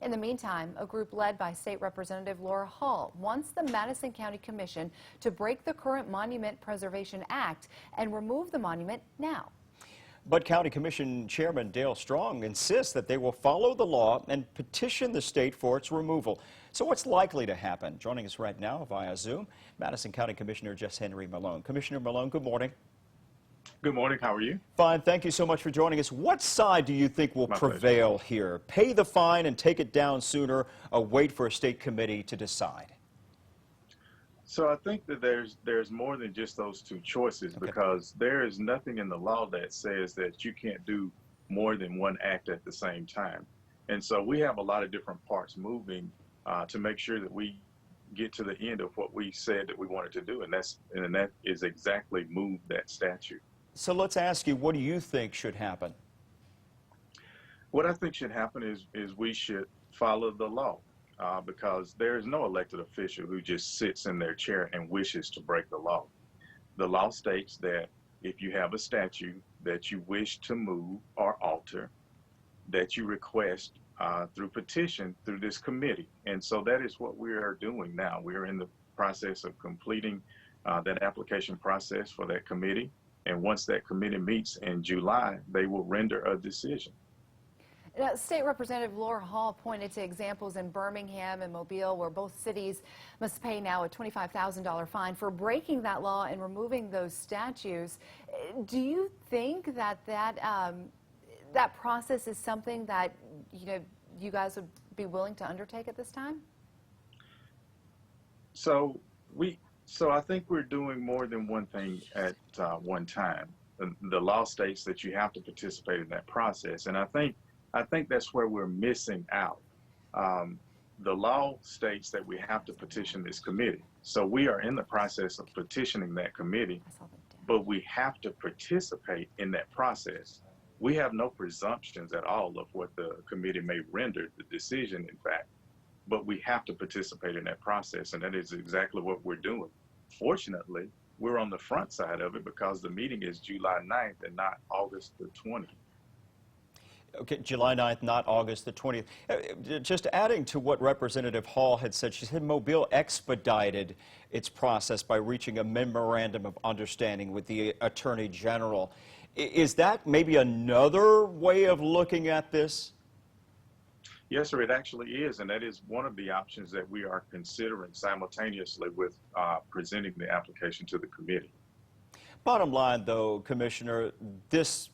In the meantime, a group led by State Representative Laura Hall wants the Madison County Commission to break the current Monument Preservation Act and remove the monument now. But County Commission Chairman Dale Strong insists that they will follow the law and petition the state for its removal. So what's likely to happen? Joining us right now via Zoom, Madison County Commissioner JesHenry Malone. Commissioner Malone, good morning. Good morning. How are you? Fine. Thank you so much for joining us. What side do you think will prevail here? Pay the fine and take it down sooner, or wait for a state committee to decide? So I think that there's more than just those two choices, because there is nothing in the law that says that you can't do more than one act at the same time. And so we have a lot of different parts moving to make sure that we get to the end of what we said that we wanted to do, and that is exactly move that statute. So let's ask you, what do you think should happen? What I think should happen is we should follow the law. Because there is no elected official who just sits in their chair and wishes to break the law. The law states that if you have a statute that you wish to move or alter, that you request through petition through this committee. And so that is what we are doing now. We are in the process of completing that application process for that committee. And once that committee meets in July, they will render a decision. Now, State Representative Laura Hall pointed to examples in Birmingham and Mobile where both cities must pay now a $25,000 fine for breaking that law and removing those statues. Do you think that that process is something that you guys would be willing to undertake at this time? So I think we're doing more than one thing at one time. The law states that you have to participate in that process, and I think that's where we're missing out. The law states that we have to petition this committee. So we are in the process of petitioning that committee, but we have to participate in that process. We have no presumptions at all of what the committee may render the decision, in fact, but we have to participate in that process, and that is exactly what we're doing. Fortunately, we're on the front side of it because the meeting is July 9th and not August the 20th. Okay, July 9th, not August the 20th. Just adding to what Representative Hall had said, she said Mobile expedited its process by reaching a memorandum of understanding with the Attorney General. Is that maybe another way of looking at this? Yes, sir, it actually is, and that is one of the options that we are considering simultaneously with presenting the application to the committee. Bottom line, though, Commissioner, this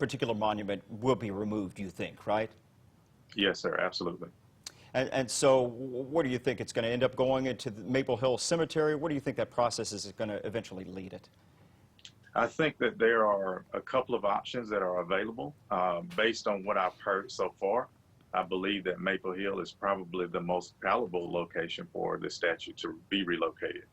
particular monument will be removed, you think, right? Yes, sir, absolutely. And so what do you think? It's going to end up going into the Maple Hill Cemetery? What do you think that process is going to eventually lead it? I think that there are a couple of options that are available. Based on what I've heard so far, I believe that Maple Hill is probably the most palatable location for the statue to be relocated.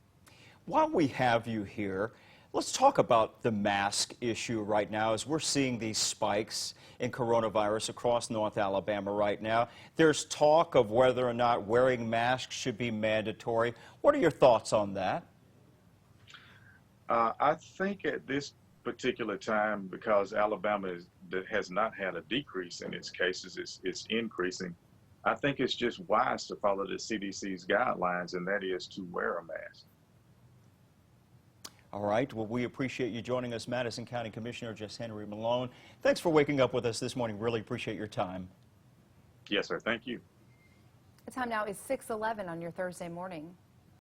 While we have you here, let's talk about the mask issue right now, as we're seeing these spikes in coronavirus across North Alabama right now. There's talk of whether or not wearing masks should be mandatory. What are your thoughts on that? I think at this particular time, because Alabama has not had a decrease in its cases, it's increasing, I think it's just wise to follow the CDC's guidelines, and that is to wear a mask. All right. Well, we appreciate you joining us, Madison County Commissioner JesHenry Malone. Thanks for waking up with us this morning. Really appreciate your time. Yes, sir. Thank you. The time now is 6:11 on your Thursday morning.